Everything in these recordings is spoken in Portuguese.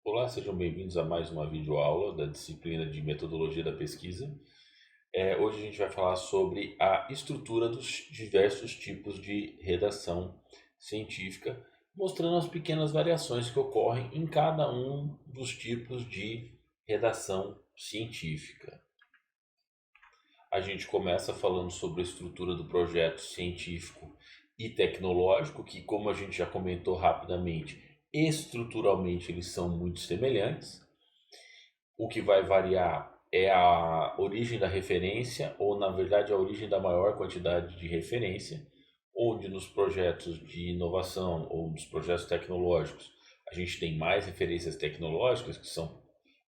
Olá, sejam bem-vindos a mais uma videoaula da disciplina de Metodologia da Pesquisa. Hoje a gente vai falar sobre a estrutura dos diversos tipos de redação científica, mostrando as pequenas variações que ocorrem em cada um dos tipos de redação científica. A gente começa falando sobre a estrutura do projeto científico e tecnológico, que, como a gente já comentou rapidamente, estruturalmente eles são muito semelhantes. O que vai variar é a origem da referência, ou na verdade a origem da maior quantidade de referência, onde nos projetos de inovação ou nos projetos tecnológicos a gente tem mais referências tecnológicas, que são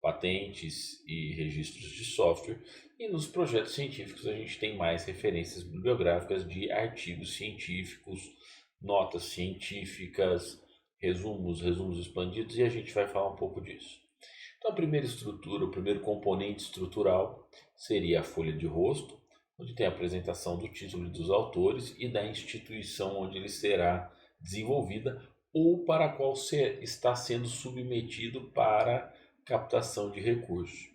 patentes e registros de software, e nos projetos científicos a gente tem mais referências bibliográficas de artigos científicos, notas científicas, resumos expandidos, e a gente vai falar um pouco disso. Então, a primeira estrutura, o primeiro componente estrutural seria a folha de rosto, onde tem a apresentação do título e dos autores e da instituição onde ele será desenvolvida ou para a qual está sendo submetido para captação de recursos.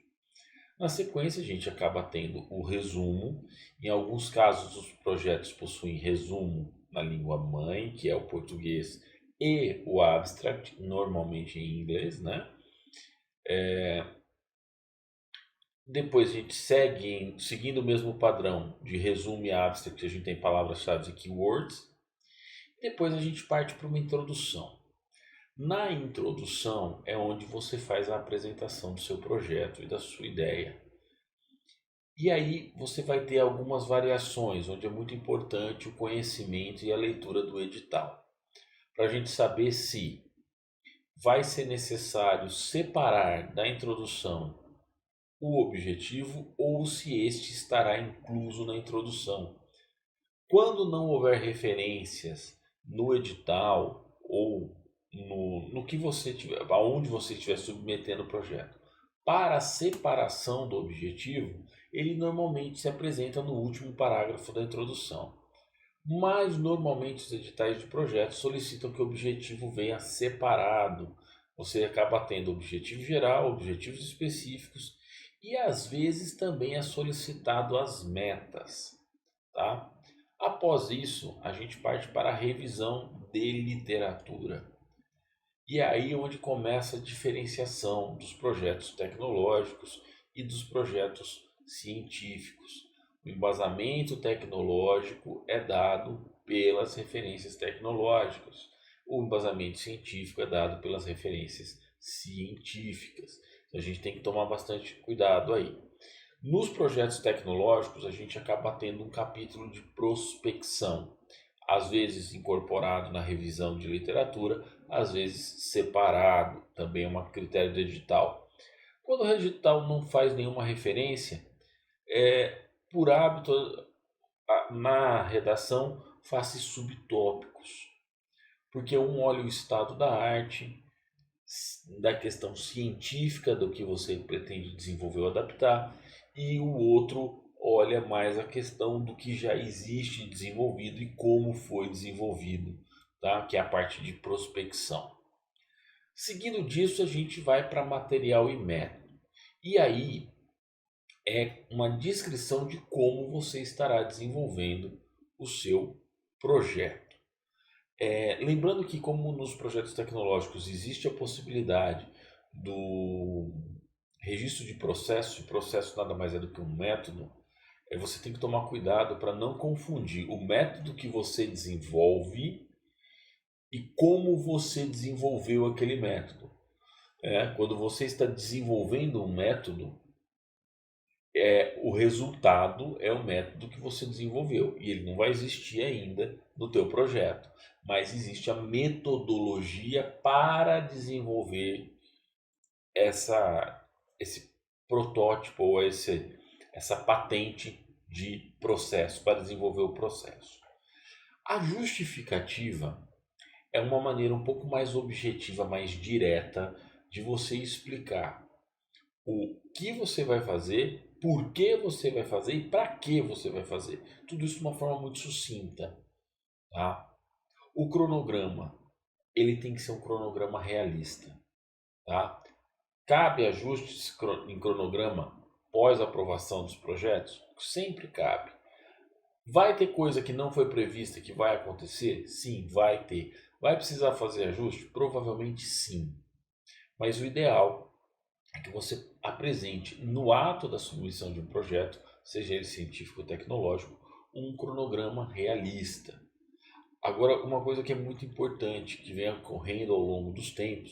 Na sequência, a gente acaba tendo o resumo. Em alguns casos, os projetos possuem resumo na língua mãe, que é o português, e o abstract, normalmente em inglês, né? Depois a gente segue seguindo o mesmo padrão de resumo e abstract, a gente tem palavras-chave e keywords. Depois a gente parte para uma introdução. Na introdução é onde você faz a apresentação do seu projeto e da sua ideia. E aí você vai ter algumas variações, onde é muito importante o conhecimento e a leitura do edital, para a gente saber se vai ser necessário separar da introdução o objetivo ou se este estará incluso na introdução. Quando não houver referências no edital ou no que você tiver, aonde você estiver submetendo o projeto, para a separação do objetivo, ele normalmente se apresenta no último parágrafo da introdução. Mas normalmente os editais de projeto solicitam que o objetivo venha separado. Você acaba tendo objetivo geral, objetivos específicos e às vezes também é solicitado as metas, tá? Após isso, a gente parte para a revisão de literatura. E é aí onde começa a diferenciação dos projetos tecnológicos e dos projetos científicos. O embasamento tecnológico é dado pelas referências tecnológicas. O embasamento científico é dado pelas referências científicas. Então a gente tem que tomar bastante cuidado aí. Nos projetos tecnológicos, a gente acaba tendo um capítulo de prospecção, às vezes incorporado na revisão de literatura, às vezes separado, também é um critério do edital. Quando o edital não faz nenhuma referência, por hábito, na redação, faça subtópicos, porque um olha o estado da arte, da questão científica do que você pretende desenvolver ou adaptar, e o outro olha mais a questão do que já existe desenvolvido e como foi desenvolvido, tá? Que é a parte de prospecção. Seguindo disso, a gente vai para material e método. E aí é uma descrição de como você estará desenvolvendo o seu projeto. Lembrando que, como nos projetos tecnológicos existe a possibilidade do registro de processo, e processo nada mais é do que um método, você tem que tomar cuidado para não confundir o método que você desenvolve e como você desenvolveu aquele método. Quando você está desenvolvendo um método, o resultado é o método que você desenvolveu e ele não vai existir ainda no teu projeto, mas existe a metodologia para desenvolver esse protótipo ou essa patente de processo, para desenvolver o processo. A justificativa é uma maneira um pouco mais objetiva, mais direta de você explicar o que você vai fazer, por que você vai fazer e para que você vai fazer. Tudo isso de uma forma muito sucinta, tá? O cronograma, ele tem que ser um cronograma realista, tá? Cabe ajustes em cronograma pós aprovação dos projetos? Sempre cabe. Vai ter coisa que não foi prevista que vai acontecer? Sim, vai ter. Vai precisar fazer ajuste? Provavelmente sim. Mas o ideal é que você apresente no ato da submissão de um projeto, seja ele científico ou tecnológico, um cronograma realista. Agora, uma coisa que é muito importante, que vem ocorrendo ao longo dos tempos,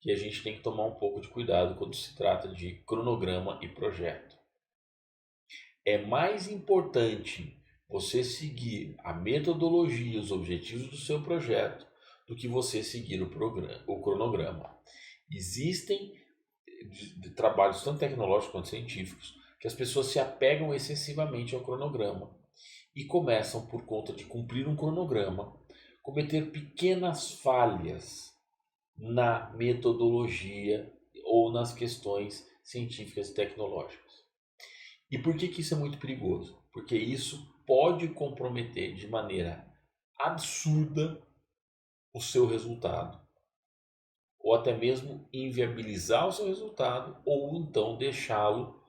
que a gente tem que tomar um pouco de cuidado quando se trata de cronograma e projeto. É mais importante você seguir a metodologia e os objetivos do seu projeto do que você seguir o cronograma. Existem de trabalhos tanto tecnológicos quanto científicos que as pessoas se apegam excessivamente ao cronograma e começam, por conta de cumprir um cronograma, cometer pequenas falhas na metodologia ou nas questões científicas e tecnológicas. E por que isso é muito perigoso? Porque isso pode comprometer de maneira absurda o seu resultado, ou até mesmo inviabilizar o seu resultado, ou então deixá-lo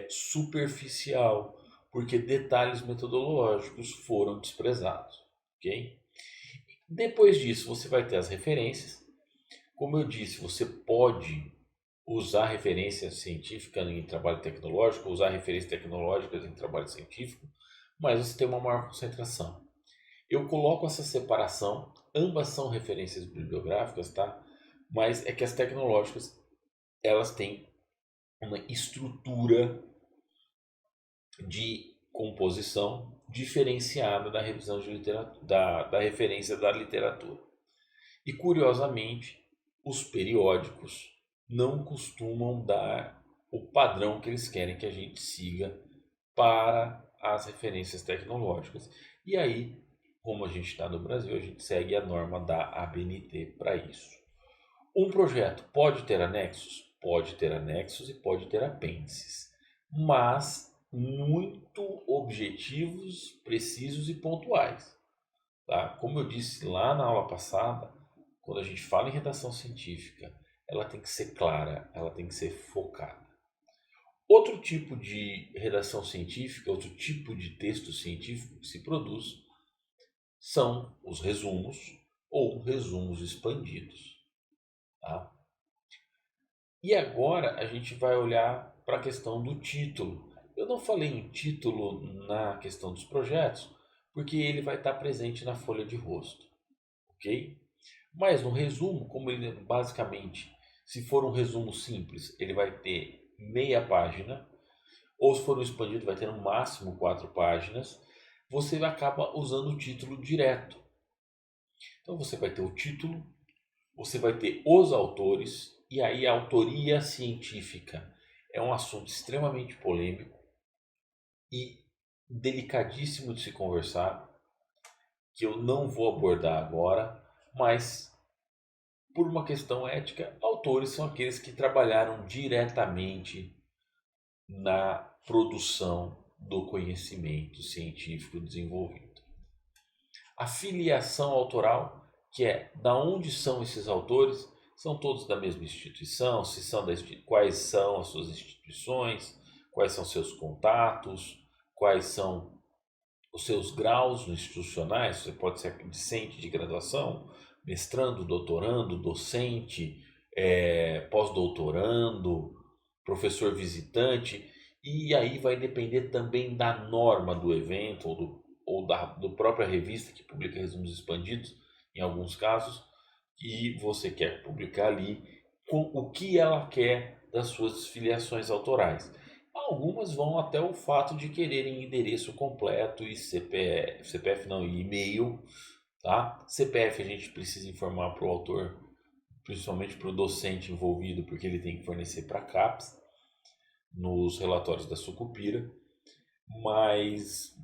superficial, porque detalhes metodológicos foram desprezados, ok? Depois disso, você vai ter as referências. Como eu disse, você pode usar referência científica em trabalho tecnológico, usar referências tecnológicas em trabalho científico, mas você tem uma maior concentração. Eu coloco essa separação, ambas são referências bibliográficas, tá? Mas é que as tecnológicas, elas têm uma estrutura de composição diferenciada da revisão de literatura, da referência da literatura. E curiosamente, os periódicos não costumam dar o padrão que eles querem que a gente siga para as referências tecnológicas. E aí, como a gente está no Brasil, a gente segue a norma da ABNT para isso. Um projeto pode ter anexos? Pode ter anexos e pode ter apêndices, mas muito objetivos, precisos e pontuais. Tá? Como eu disse lá na aula passada, quando a gente fala em redação científica, ela tem que ser clara, ela tem que ser focada. Outro tipo de redação científica, outro tipo de texto científico que se produz são os resumos ou resumos expandidos. Tá? E agora a gente vai olhar para a questão do título. Eu não falei em título na questão dos projetos, porque ele vai estar presente na folha de rosto, ok? Mas no resumo, como ele basicamente, se for um resumo simples, ele vai ter meia página, ou se for um expandido, vai ter no máximo 4 páginas, você acaba usando o título direto. Então você vai ter o título, você vai ter os autores, e aí a autoria científica é um assunto extremamente polêmico e delicadíssimo de se conversar, que eu não vou abordar agora, mas por uma questão ética, autores são aqueles que trabalharam diretamente na produção do conhecimento científico desenvolvido. A filiação autoral, que é da onde são esses autores, são todos da mesma instituição, se são quais são as suas instituições, quais são seus contatos, quais são os seus graus institucionais. Você pode ser discente de graduação, mestrando, doutorando, docente, pós-doutorando, professor visitante, e aí vai depender também da norma do evento do própria revista que publica resumos expandidos, em alguns casos, e você quer publicar ali com o que ela quer das suas filiações autorais. Algumas vão até o fato de quererem endereço completo e CPF não, e e-mail, tá? CPF a gente precisa informar para o autor, principalmente para o docente envolvido, porque ele tem que fornecer para a CAPES nos relatórios da Sucupira, mas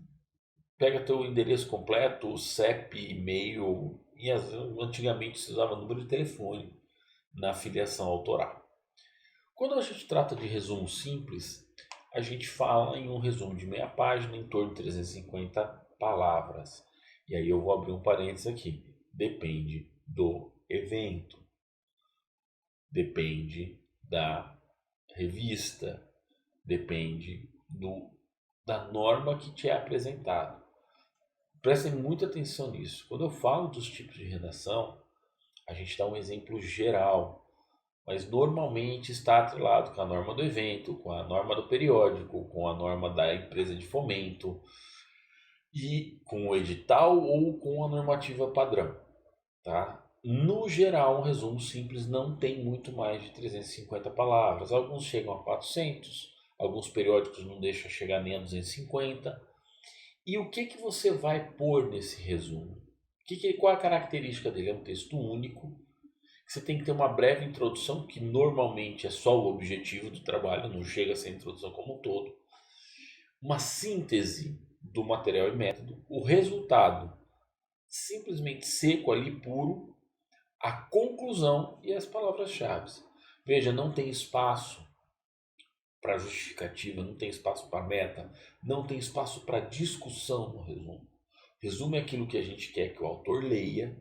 pega teu endereço completo, CEP, e-mail, e antigamente se usava número de telefone na filiação autoral. Quando a gente trata de resumo simples, a gente fala em um resumo de meia página, em torno de 350 palavras. E aí eu vou abrir um parênteses aqui. Depende do evento. Depende da revista, depende da norma que te é apresentada. Prestem muita atenção nisso. Quando eu falo dos tipos de redação, a gente dá um exemplo geral, mas normalmente está atrelado com a norma do evento, com a norma do periódico, com a norma da empresa de fomento e com o edital ou com a normativa padrão, tá? No geral, um resumo simples não tem muito mais de 350 palavras. Alguns chegam a 400, alguns periódicos não deixam chegar nem a 250. E o que você vai pôr nesse resumo? Qual é a característica dele? É um texto único, que você tem que ter uma breve introdução, que normalmente é só o objetivo do trabalho, não chega a ser a introdução como um todo. Uma síntese do material e método, o resultado simplesmente seco ali, puro, a conclusão e as palavras-chave. Veja, não tem espaço para justificativa, não tem espaço para meta, não tem espaço para discussão no resumo. Resumo é aquilo que a gente quer que o autor leia,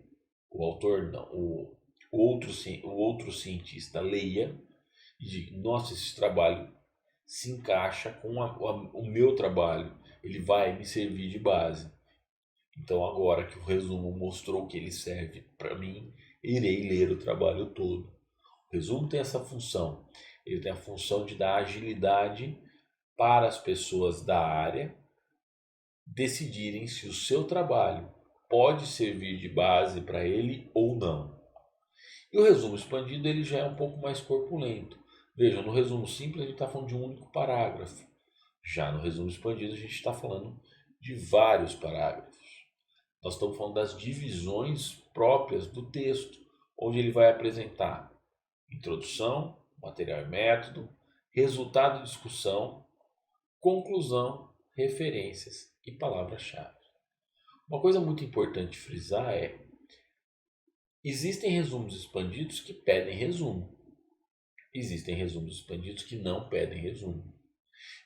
o autor não, o outro cientista leia e diga, nossa, esse trabalho se encaixa com o meu trabalho, ele vai me servir de base. Então agora que o resumo mostrou que ele serve para mim, irei ler o trabalho todo. O resumo tem essa função. Ele tem a função de dar agilidade para as pessoas da área decidirem se o seu trabalho pode servir de base para ele ou não. E o resumo expandido ele já é um pouco mais corpulento. Veja, no resumo simples a gente está falando de um único parágrafo. Já no resumo expandido a gente está falando de vários parágrafos. Nós estamos falando das divisões próprias do texto, onde ele vai apresentar introdução, material e método, resultado de discussão, conclusão, referências e palavras-chave. Uma coisa muito importante frisar é: existem resumos expandidos que pedem resumo. Existem resumos expandidos que não pedem resumo.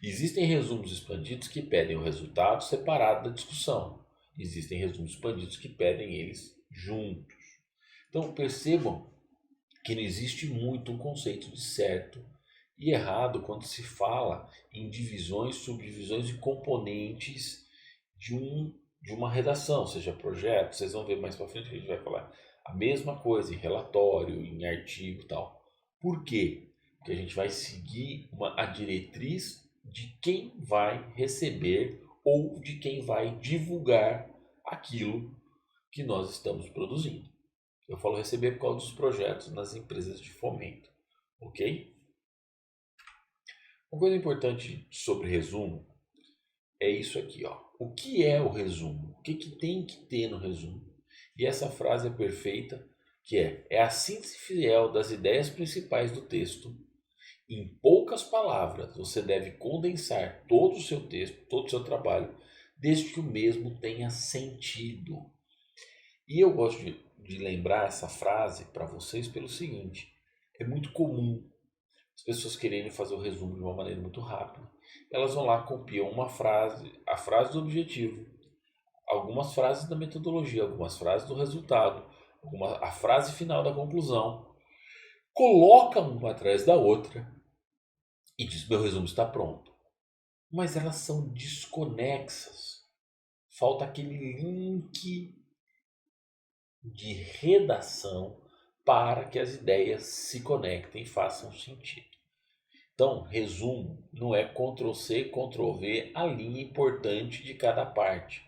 Existem resumos expandidos que pedem o resultado separado da discussão. Existem resumos expandidos que pedem eles juntos. Então percebam que não existe muito um conceito de certo e errado quando se fala em divisões, subdivisões e componentes de uma redação, seja projeto. Vocês vão ver mais para frente que a gente vai falar a mesma coisa em relatório, em artigo e tal. Por quê? Porque a gente vai seguir a diretriz de quem vai receber ou de quem vai divulgar aquilo que nós estamos produzindo. Eu falo receber por causa dos projetos nas empresas de fomento, ok? Uma coisa importante sobre resumo é isso aqui, ó. O que é o resumo? O que tem que ter no resumo? E essa frase é perfeita, que é a síntese fiel das ideias principais do texto. Em poucas palavras, você deve condensar todo o seu texto, todo o seu trabalho, desde que o mesmo tenha sentido. E eu gosto de lembrar essa frase para vocês pelo seguinte: é muito comum as pessoas quererem fazer o resumo de uma maneira muito rápida. Elas vão lá, copiam uma frase, a frase do objetivo, algumas frases da metodologia, algumas frases do resultado, a frase final da conclusão, colocam uma atrás da outra e diz: meu resumo está pronto. Mas elas são desconexas. Falta aquele link de redação para que as ideias se conectem e façam sentido. Então, resumo não é Ctrl+C, Ctrl+V a linha importante de cada parte.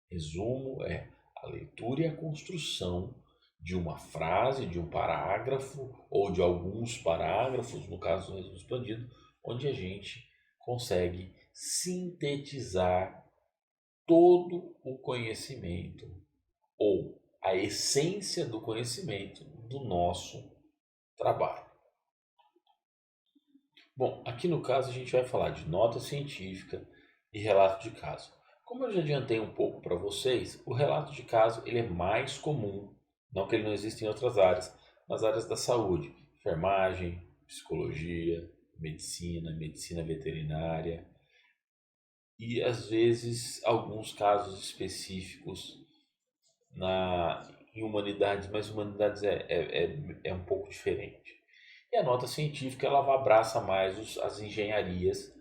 Resumo é a leitura e a construção de uma frase, de um parágrafo ou de alguns parágrafos, no caso do resumo expandido, onde a gente consegue sintetizar todo o conhecimento ou a essência do conhecimento do nosso trabalho. Bom, aqui no caso a gente vai falar de nota científica e relato de caso. Como eu já adiantei um pouco para vocês, o relato de caso ele é mais comum, não que ele não exista em outras áreas, nas áreas da saúde, enfermagem, psicologia, medicina veterinária e às vezes alguns casos específicos em humanidades, mas humanidades é um pouco diferente. E a nota científica ela abraça mais as engenharias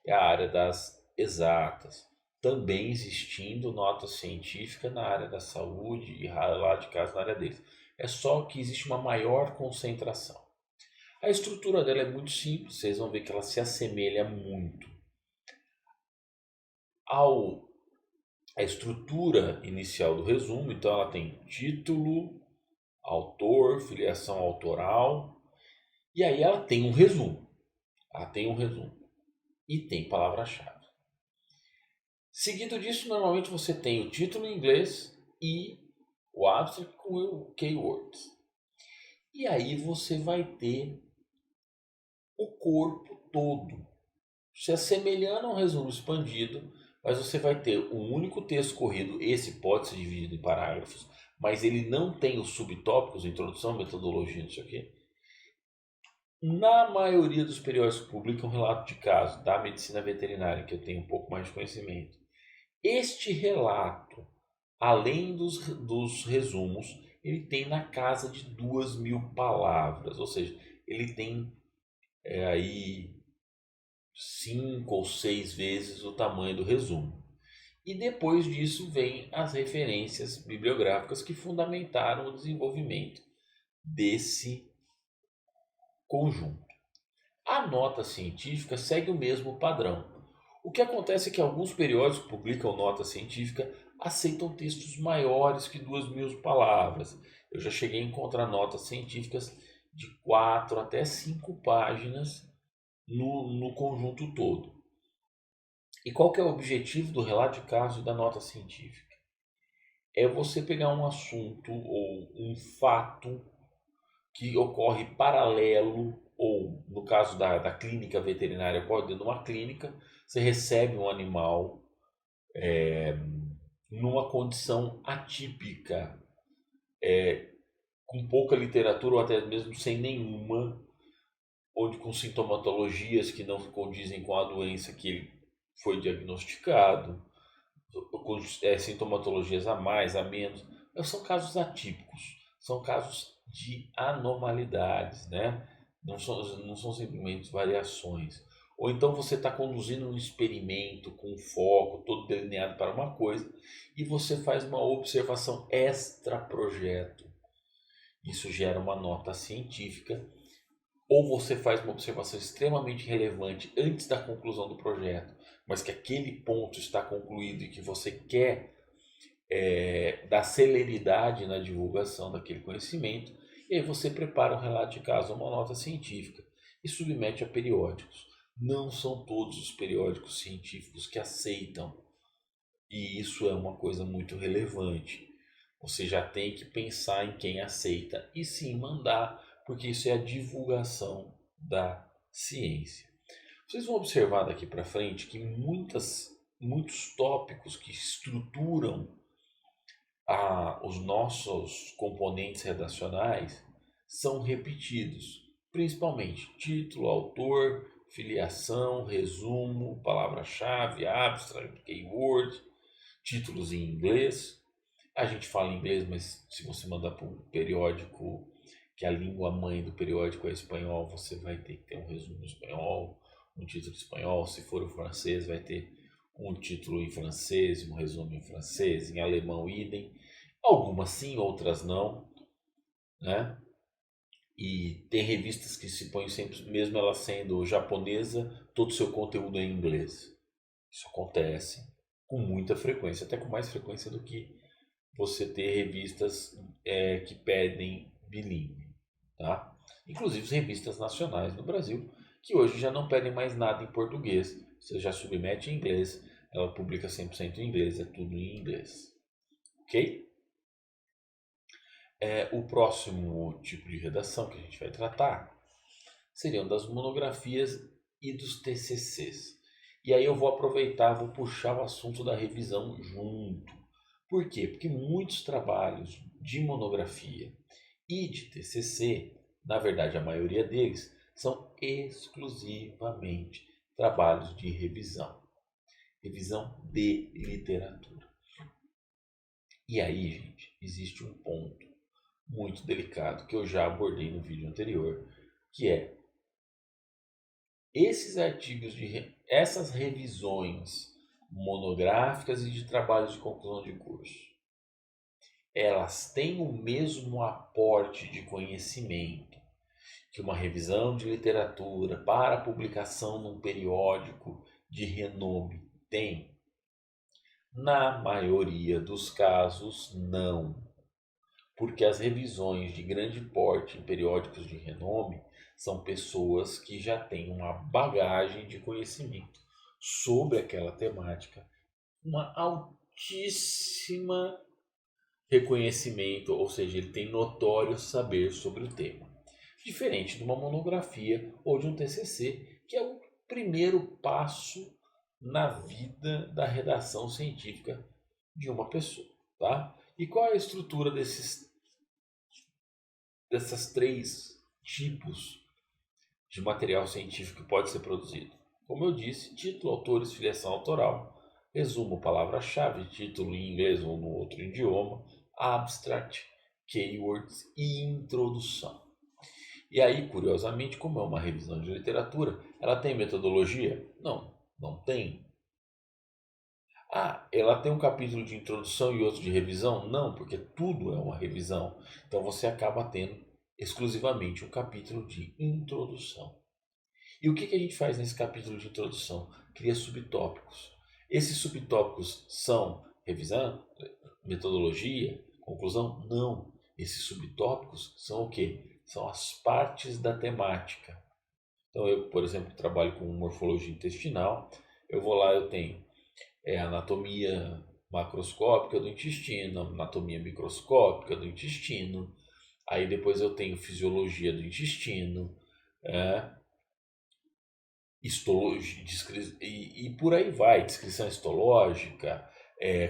e a área das exatas. Também existindo nota científica na área da saúde e lá de casa na área deles. É só que existe uma maior concentração. A estrutura dela é muito simples, vocês vão ver que ela se assemelha muito ao a estrutura inicial do resumo. Então ela tem título, autor, filiação autoral, e aí ela tem um resumo. Ela tem um resumo e tem palavra-chave. Seguido disso, normalmente você tem o título em inglês e o abstract com o keywords. E aí você vai ter o corpo todo, se assemelhando a um resumo expandido, mas você vai ter um único texto corrido. Esse pode ser dividido em parágrafos, mas ele não tem os subtópicos, introdução, metodologia, não sei o quê. Na maioria dos periódicos que publicam relato de caso da medicina veterinária, que eu tenho um pouco mais de conhecimento, este relato, além dos resumos, ele tem na casa de 2.000 palavras, ou seja, ele tem aí 5 ou 6 vezes o tamanho do resumo. E depois disso vem as referências bibliográficas que fundamentaram o desenvolvimento desse conjunto. A nota científica segue o mesmo padrão. O que acontece é que alguns periódicos que publicam nota científica aceitam textos maiores que 2.000 palavras. Eu já cheguei a encontrar notas científicas de 4 até 5 páginas no conjunto todo. E qual que é o objetivo do relato de caso e da nota científica? É você pegar um assunto ou um fato que ocorre paralelo, ou no caso da clínica veterinária, ocorre dentro de uma clínica, você recebe um animal numa condição atípica, com pouca literatura ou até mesmo sem nenhuma, onde com sintomatologias que não condizem com a doença que ele foi diagnosticado, com sintomatologias a mais, a menos. São casos atípicos, são casos de anormalidades, né? Não são simplesmente variações. Ou então você está conduzindo um experimento com foco todo delineado para uma coisa e você faz uma observação extra-projeto. Isso gera uma nota científica. Ou você faz uma observação extremamente relevante antes da conclusão do projeto, mas que aquele ponto está concluído e que você quer dar celeridade na divulgação daquele conhecimento, e aí você prepara um relato de caso, uma nota científica e submete a periódicos. Não são todos os periódicos científicos que aceitam, e isso é uma coisa muito relevante. Você já tem que pensar em quem aceita e sim mandar, porque isso é a divulgação da ciência. Vocês vão observar daqui para frente que muitos tópicos que estruturam os nossos componentes redacionais são repetidos, principalmente título, autor, filiação, resumo, palavra-chave, abstract, keyword, títulos em inglês. A gente fala inglês, mas se você mandar para um periódico que a língua mãe do periódico é espanhol, você vai ter que ter um resumo em espanhol, um título em espanhol. Se for o francês, vai ter um título em francês, um resumo em francês, em alemão, idem. Algumas sim, outras não, né? E tem revistas que se põem sempre, mesmo ela sendo japonesa, todo o seu conteúdo é em inglês. Isso acontece com muita frequência, até com mais frequência do que você ter revistas que pedem bilíngue, tá? Inclusive revistas nacionais no Brasil, que hoje já não pedem mais nada em português. Você já submete em inglês, ela publica 100% em inglês, é tudo em inglês. Ok? O próximo tipo de redação que a gente vai tratar seriam das monografias e dos TCCs. E aí eu vou aproveitar, vou puxar o assunto da revisão junto. Por quê? Porque muitos trabalhos de monografia e de TCC, na verdade a maioria deles, são exclusivamente trabalhos de revisão. Revisão de literatura. E aí, gente, existe um ponto muito delicado que eu já abordei no vídeo anterior, que é esses artigos essas revisões monográficas e de trabalhos de conclusão de curso, elas têm o mesmo aporte de conhecimento que uma revisão de literatura para publicação num periódico de renome tem? Na maioria dos casos, não. Porque as revisões de grande porte em periódicos de renome são pessoas que já têm uma bagagem de conhecimento sobre aquela temática, uma altíssima reconhecimento, ou seja, ele tem notório saber sobre o tema. Diferente de uma monografia ou de um TCC, que é o primeiro passo na vida da redação científica de uma pessoa, tá? E qual é a estrutura dessas três tipos de material científico que pode ser produzido? Como eu disse, título, autores, filiação autoral, resumo, palavra-chave, título em inglês ou no outro idioma, abstract, keywords e introdução. E aí, curiosamente, como é uma revisão de literatura, ela tem metodologia? Não, não tem. Ah, ela tem um capítulo de introdução e outro de revisão? Não, porque tudo é uma revisão. Então você acaba tendo exclusivamente um capítulo de introdução. E o que a gente faz nesse capítulo de introdução? Cria subtópicos. Esses subtópicos são revisão, metodologia, conclusão? Não. Esses subtópicos são o quê? São as partes da temática. Então eu, por exemplo, trabalho com morfologia intestinal. Eu vou lá, eu tenho anatomia macroscópica do intestino, anatomia microscópica do intestino. Aí depois eu tenho fisiologia do intestino, histologia, e por aí vai, descrição histológica,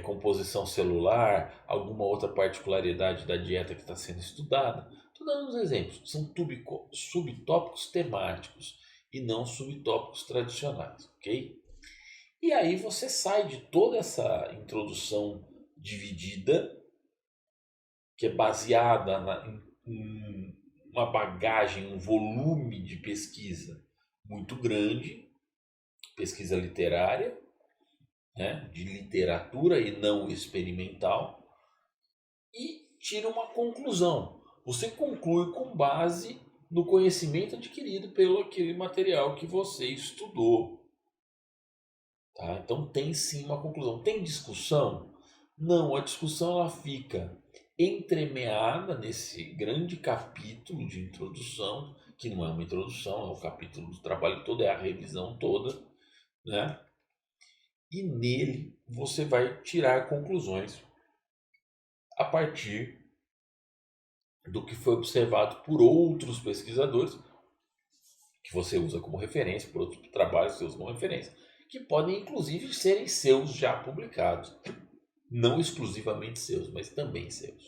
composição celular, alguma outra particularidade da dieta que está sendo estudada. Estou dando uns exemplos, são subtópicos temáticos e não subtópicos tradicionais, ok? E aí você sai de toda essa introdução dividida, que é baseada em uma bagagem, um volume de pesquisa muito grande, pesquisa literária, né, de literatura e não experimental, e tira uma conclusão. Você conclui com base no conhecimento adquirido pelo aquele material que você estudou. Tá? Então tem sim uma conclusão. Tem discussão? Não, a discussão ela fica entremeada nesse grande capítulo de introdução, que não é uma introdução, é o capítulo do trabalho todo, é a revisão toda, né? E nele você vai tirar conclusões a partir do que foi observado por outros pesquisadores, que você usa como referência, por outros trabalhos que você usa como referência, que podem inclusive serem seus já publicados. Não exclusivamente seus, mas também seus.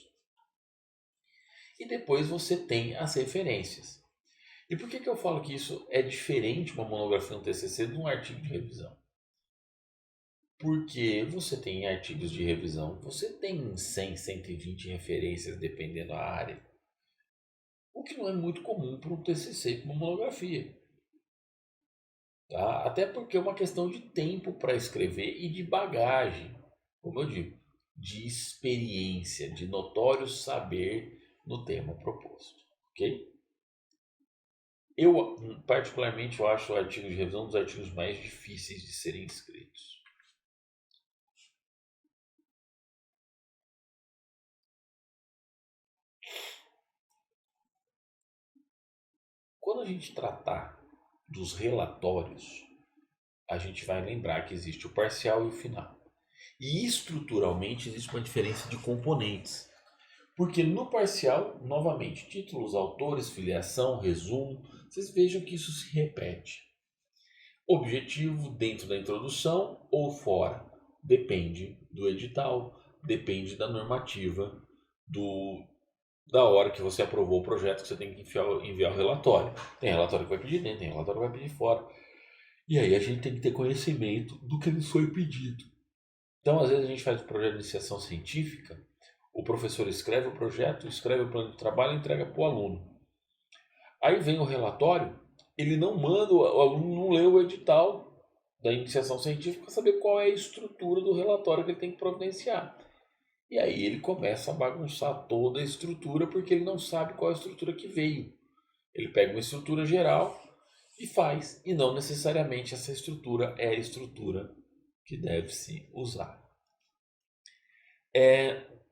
E depois você tem as referências. E por que eu falo que isso é diferente uma monografia, um TCC, de um artigo de revisão? Porque você tem artigos de revisão, você tem 100, 120 referências dependendo da área. O que não é muito comum para um TCC, para uma monografia. Tá? Até porque é uma questão de tempo para escrever e de bagagem, como eu digo, de experiência, de notório saber no tema proposto. Ok? Eu, particularmente, eu acho o artigo de revisão um dos artigos mais difíceis de serem escritos. Quando a gente tratar dos relatórios, a gente vai lembrar que existe o parcial e o final. E estruturalmente existe uma diferença de componentes. Porque no parcial, novamente, títulos, autores, filiação, resumo, vocês vejam que isso se repete. Objetivo dentro da introdução ou fora. Depende do edital, depende da normativa, da hora que você aprovou o projeto que você tem que enviar o relatório. Tem relatório que vai pedir dentro, tem relatório que vai pedir fora. E aí a gente tem que ter conhecimento do que lhes foi pedido. Então, às vezes a gente faz o projeto de iniciação científica, o professor escreve o projeto, escreve o plano de trabalho e entrega para o aluno. Aí vem o relatório, ele não manda, o aluno não lê o edital da iniciação científica para saber qual é a estrutura do relatório que ele tem que providenciar. E aí ele começa a bagunçar toda a estrutura porque ele não sabe qual é a estrutura que veio. Ele pega uma estrutura geral e faz, e não necessariamente essa estrutura é a estrutura que deve se usar.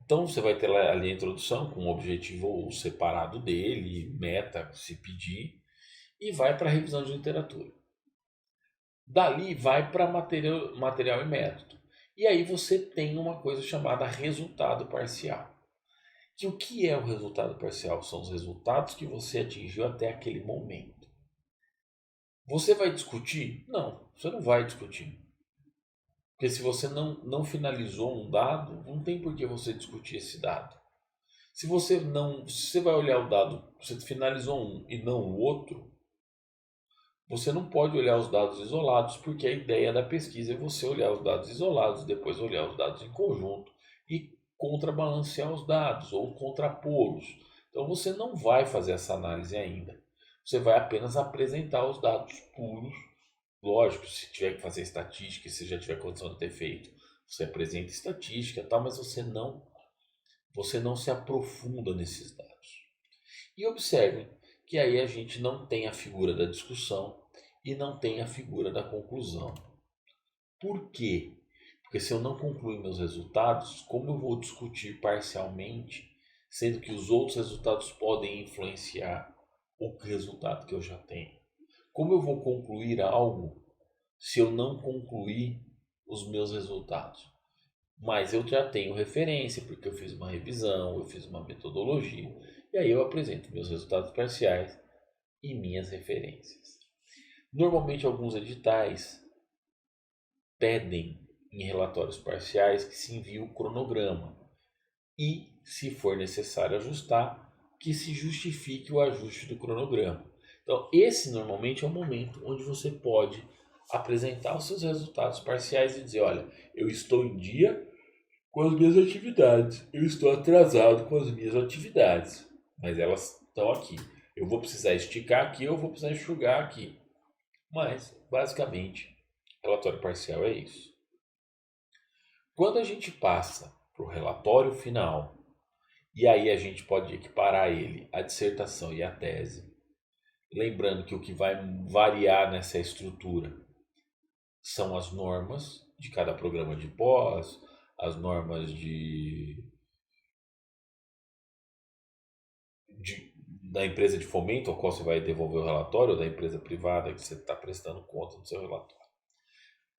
Então você vai ter lá ali a introdução com o objetivo separado dele, meta, se pedir, e vai para a revisão de literatura. Dali vai para material e método. E aí você tem uma coisa chamada resultado parcial. Que o que é o resultado parcial? São os resultados que você atingiu até aquele momento. Você vai discutir? Não, você não vai discutir. Porque se você não finalizou um dado, não tem por que você discutir esse dado. Se você vai olhar o dado, você finalizou um e não o outro, você não pode olhar os dados isolados, porque a ideia da pesquisa é você olhar os dados isolados, depois olhar os dados em conjunto e contrabalancear os dados ou contrapô-los. Então você não vai fazer essa análise ainda. Você vai apenas apresentar os dados puros. Lógico, se tiver que fazer estatística, se já tiver condição de ter feito, você apresenta estatística, tal, mas você não se aprofunda nesses dados. E observem que aí a gente não tem a figura da discussão e não tem a figura da conclusão. Por quê? Porque se eu não concluir meus resultados, como eu vou discutir parcialmente, sendo que os outros resultados podem influenciar o resultado que eu já tenho? Como eu vou concluir algo se eu não concluir os meus resultados? Mas eu já tenho referência, porque eu fiz uma revisão, eu fiz uma metodologia, e aí eu apresento meus resultados parciais e minhas referências. Normalmente alguns editais pedem em relatórios parciais que se envie o cronograma e, se for necessário ajustar, que se justifique o ajuste do cronograma. Então, esse normalmente é o momento onde você pode apresentar os seus resultados parciais e dizer: olha, eu estou em dia com as minhas atividades, eu estou atrasado com as minhas atividades, mas elas estão aqui. Eu vou precisar esticar aqui, eu vou precisar enxugar aqui. Mas, basicamente, relatório parcial é isso. Quando a gente passa para o relatório final, e aí a gente pode equiparar ele à dissertação e à tese, lembrando que o que vai variar nessa estrutura são as normas de cada programa de pós, as normas da empresa de fomento ao qual você vai devolver o relatório, ou da empresa privada que você está prestando conta do seu relatório.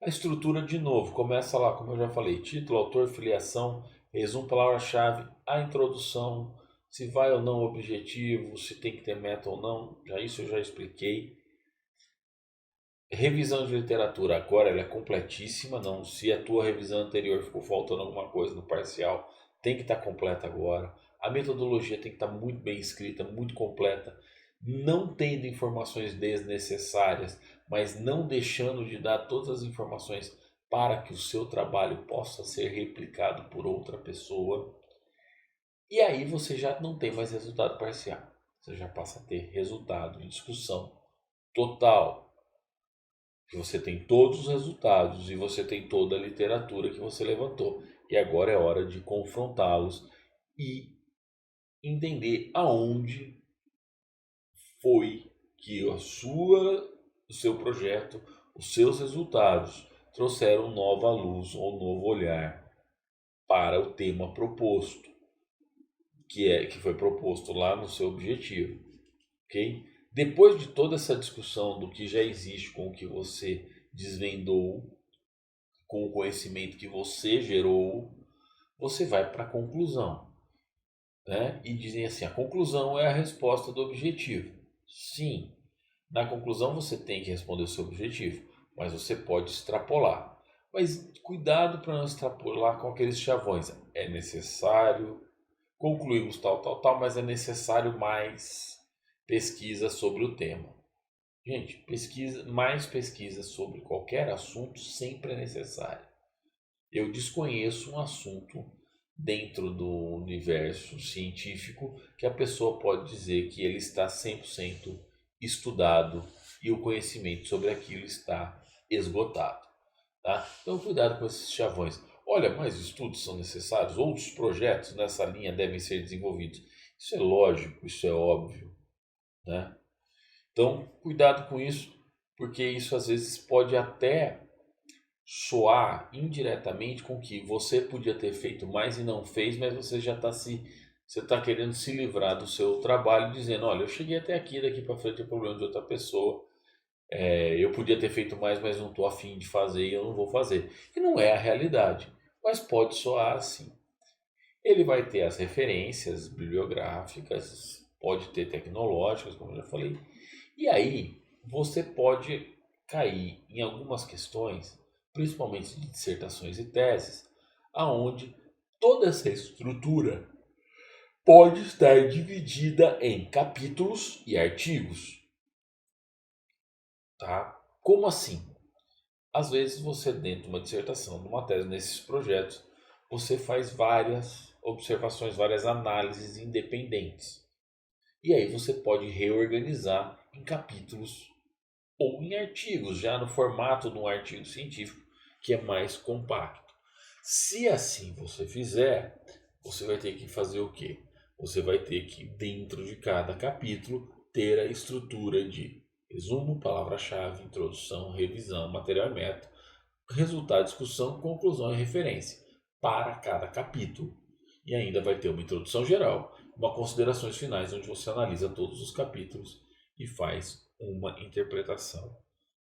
A estrutura, de novo, começa lá, como eu já falei: título, autor, filiação, resumo, palavra-chave, a introdução, se vai ou não o objetivo, se tem que ter meta ou não, isso eu já expliquei. Revisão de literatura, agora ela é completíssima, não, se a tua revisão anterior ficou faltando alguma coisa no parcial, tem que estar completa agora. A metodologia tem que estar muito bem escrita, muito completa, não tendo informações desnecessárias, mas não deixando de dar todas as informações para que o seu trabalho possa ser replicado por outra pessoa. E aí você já não tem mais resultado parcial, você já passa a ter resultado de discussão total, que você tem todos os resultados e você tem toda a literatura que você levantou. E agora é hora de confrontá-los e entender aonde foi que o seu projeto, os seus resultados trouxeram nova luz ou novo olhar para o tema proposto, que foi proposto lá no seu objetivo, ok? Depois de toda essa discussão do que já existe com o que você desvendou, com o conhecimento que você gerou, você vai para a conclusão, né? E dizem assim: a conclusão é a resposta do objetivo. Sim, na conclusão você tem que responder o seu objetivo, mas você pode extrapolar. Mas cuidado para não extrapolar com aqueles chavões. É necessário concluirmos tal, tal, tal, mas é necessário mais pesquisa sobre o tema. Gente, mais pesquisa sobre qualquer assunto sempre é necessário. Eu desconheço um assunto dentro do universo científico que a pessoa pode dizer que ele está 100% estudado e o conhecimento sobre aquilo está esgotado. Tá? Então, cuidado com esses chavões. Olha, mais estudos são necessários, outros projetos nessa linha devem ser desenvolvidos. Isso é lógico, isso é óbvio. Né? Então, cuidado com isso, porque isso às vezes pode até soar indiretamente com que você podia ter feito mais e não fez, mas você já está você está querendo se livrar do seu trabalho, dizendo, olha, eu cheguei até aqui, daqui para frente é problema de outra pessoa. Eu podia ter feito mais, mas não estou afim de fazer e eu não vou fazer. E não é a realidade, mas pode soar assim. Ele vai ter as referências bibliográficas, pode ter tecnológicas, como eu já falei. E aí você pode cair em algumas questões, principalmente de dissertações e teses, aonde toda essa estrutura pode estar dividida em capítulos e artigos, tá? Como assim? Às vezes você dentro de uma dissertação, de uma tese, nesses projetos, você faz várias observações, várias análises independentes. E aí você pode reorganizar em capítulos ou em artigos, já no formato de um artigo científico, que é mais compacto. Se assim você fizer, você vai ter que fazer o quê? Você vai ter que, dentro de cada capítulo, ter a estrutura de resumo, palavra-chave, introdução, revisão, material e método, resultado, discussão, conclusão e referência para cada capítulo. E ainda vai ter uma introdução geral, uma considerações finais, onde você analisa todos os capítulos e faz uma interpretação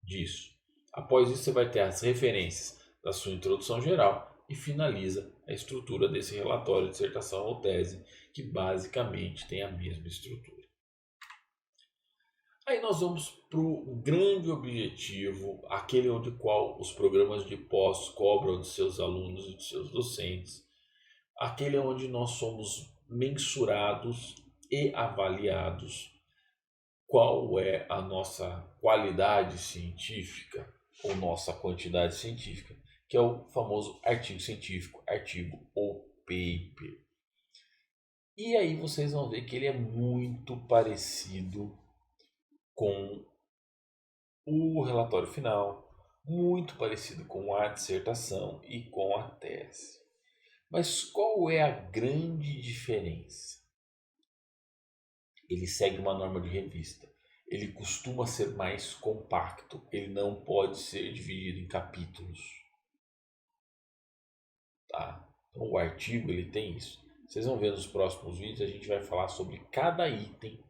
disso. Após isso, você vai ter as referências da sua introdução geral e finaliza a estrutura desse relatório, dissertação ou tese, que basicamente tem a mesma estrutura. Aí nós vamos para o grande objetivo, aquele onde qual os programas de pós cobram de seus alunos e de seus docentes, aquele onde nós somos mensurados e avaliados qual é a nossa qualidade científica ou nossa quantidade científica, que é o famoso artigo científico, artigo ou paper. E aí vocês vão ver que ele é muito parecido com o relatório final, muito parecido com a dissertação e com a tese. Mas qual é a grande diferença? Ele segue uma norma de revista. Ele costuma ser mais compacto. Ele não pode ser dividido em capítulos. Tá? Então, o artigo ele tem isso. Vocês vão ver nos próximos vídeos, a gente vai falar sobre cada item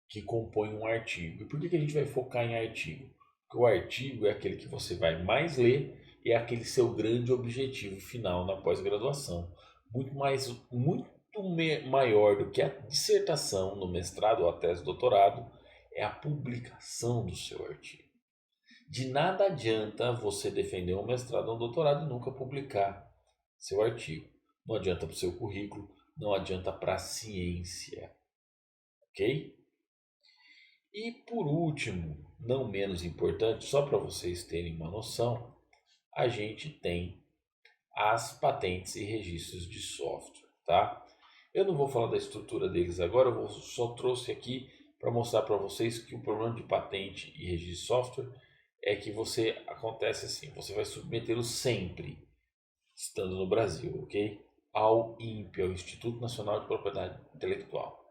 que compõe um artigo. E por que a gente vai focar em artigo? Porque o artigo é aquele que você vai mais ler e é aquele seu grande objetivo final na pós-graduação. Muito maior do que a dissertação no mestrado ou a tese de doutorado é a publicação do seu artigo. De nada adianta você defender um mestrado ou um doutorado e nunca publicar seu artigo. Não adianta para o seu currículo, não adianta para a ciência. Ok? E por último, não menos importante, só para vocês terem uma noção, a gente tem as patentes e registros de software, tá? Eu não vou falar da estrutura deles agora, só trouxe aqui para mostrar para vocês que o problema de patente e registro de software é que acontece assim, você vai submetê-lo sempre, estando no Brasil, ok? Ao INPE, ao Instituto Nacional de Propriedade Intelectual.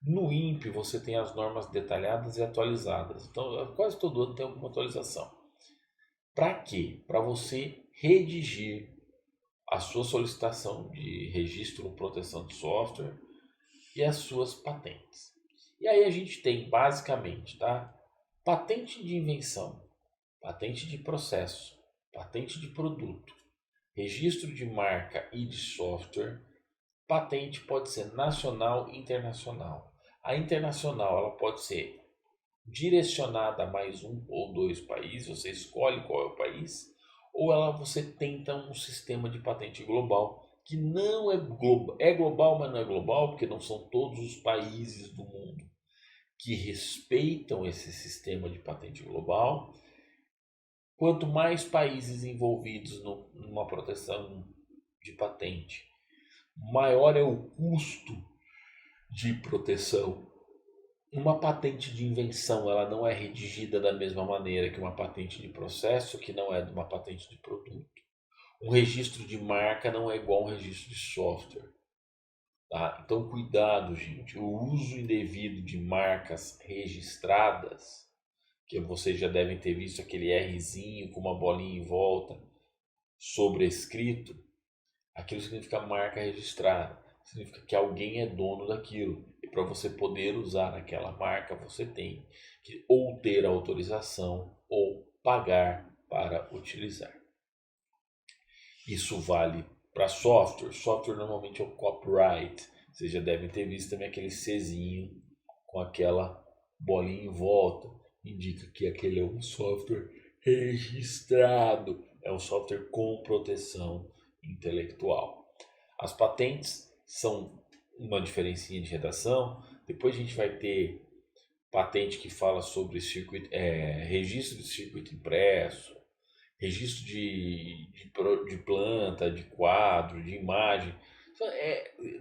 No INPE você tem as normas detalhadas e atualizadas. Então, quase todo ano tem alguma atualização. Para quê? Para você redigir a sua solicitação de registro ou proteção de software e as suas patentes. E aí a gente tem basicamente, tá? Patente de invenção, patente de processo, patente de produto, registro de marca e de software. Patente pode ser nacional e internacional. A internacional ela pode ser direcionada a mais um ou dois países, você escolhe qual é o país, ou você tenta um sistema de patente global, que não é global, mas não é global, porque não são todos os países do mundo que respeitam esse sistema de patente global. Quanto mais países envolvidos numa proteção de patente, maior é o custo de proteção. Uma patente de invenção, ela não é redigida da mesma maneira que uma patente de processo, que não é de uma patente de produto. Um registro de marca não é igual a um registro de software. Tá? Então, cuidado, gente. O uso indevido de marcas registradas, que vocês já devem ter visto aquele Rzinho com uma bolinha em volta sobrescrito, aquilo significa marca registrada. Significa que alguém é dono daquilo. E para você poder usar aquela marca, você tem que ou ter autorização ou pagar para utilizar. Isso vale para software. Software normalmente é o copyright. Vocês já devem ter visto também aquele Czinho com aquela bolinha em volta. Indica que aquele é um software registrado. É um software com proteção intelectual. As patentes são uma diferencinha de redação. Depois a gente vai ter patente que fala sobre registro de circuito impresso, registro de planta, de quadro, de imagem.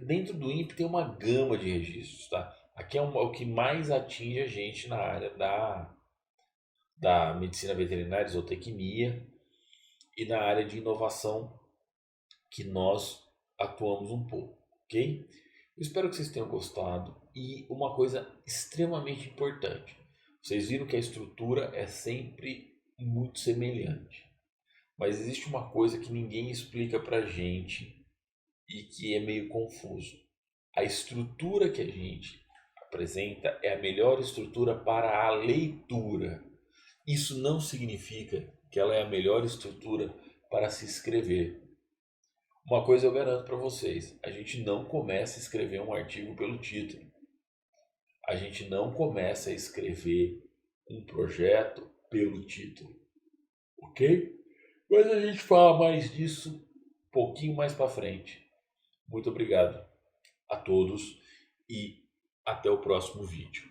Dentro do INPE tem uma gama de registros, tá? Aqui é o que mais atinge a gente na área da medicina veterinária, zootecnia, e na área de inovação que nós atuamos um pouco, ok? Eu espero que vocês tenham gostado. E uma coisa extremamente importante: vocês viram que a estrutura é sempre muito semelhante, mas existe uma coisa que ninguém explica pra gente e que é meio confuso. A estrutura que a gente apresenta é a melhor estrutura para a leitura. Isso não significa que ela é a melhor estrutura para se escrever. Uma coisa eu garanto para vocês: a gente não começa a escrever um artigo pelo título. A gente não começa a escrever um projeto pelo título, ok? Mas a gente fala mais disso um pouquinho mais para frente. Muito obrigado a todos e até o próximo vídeo.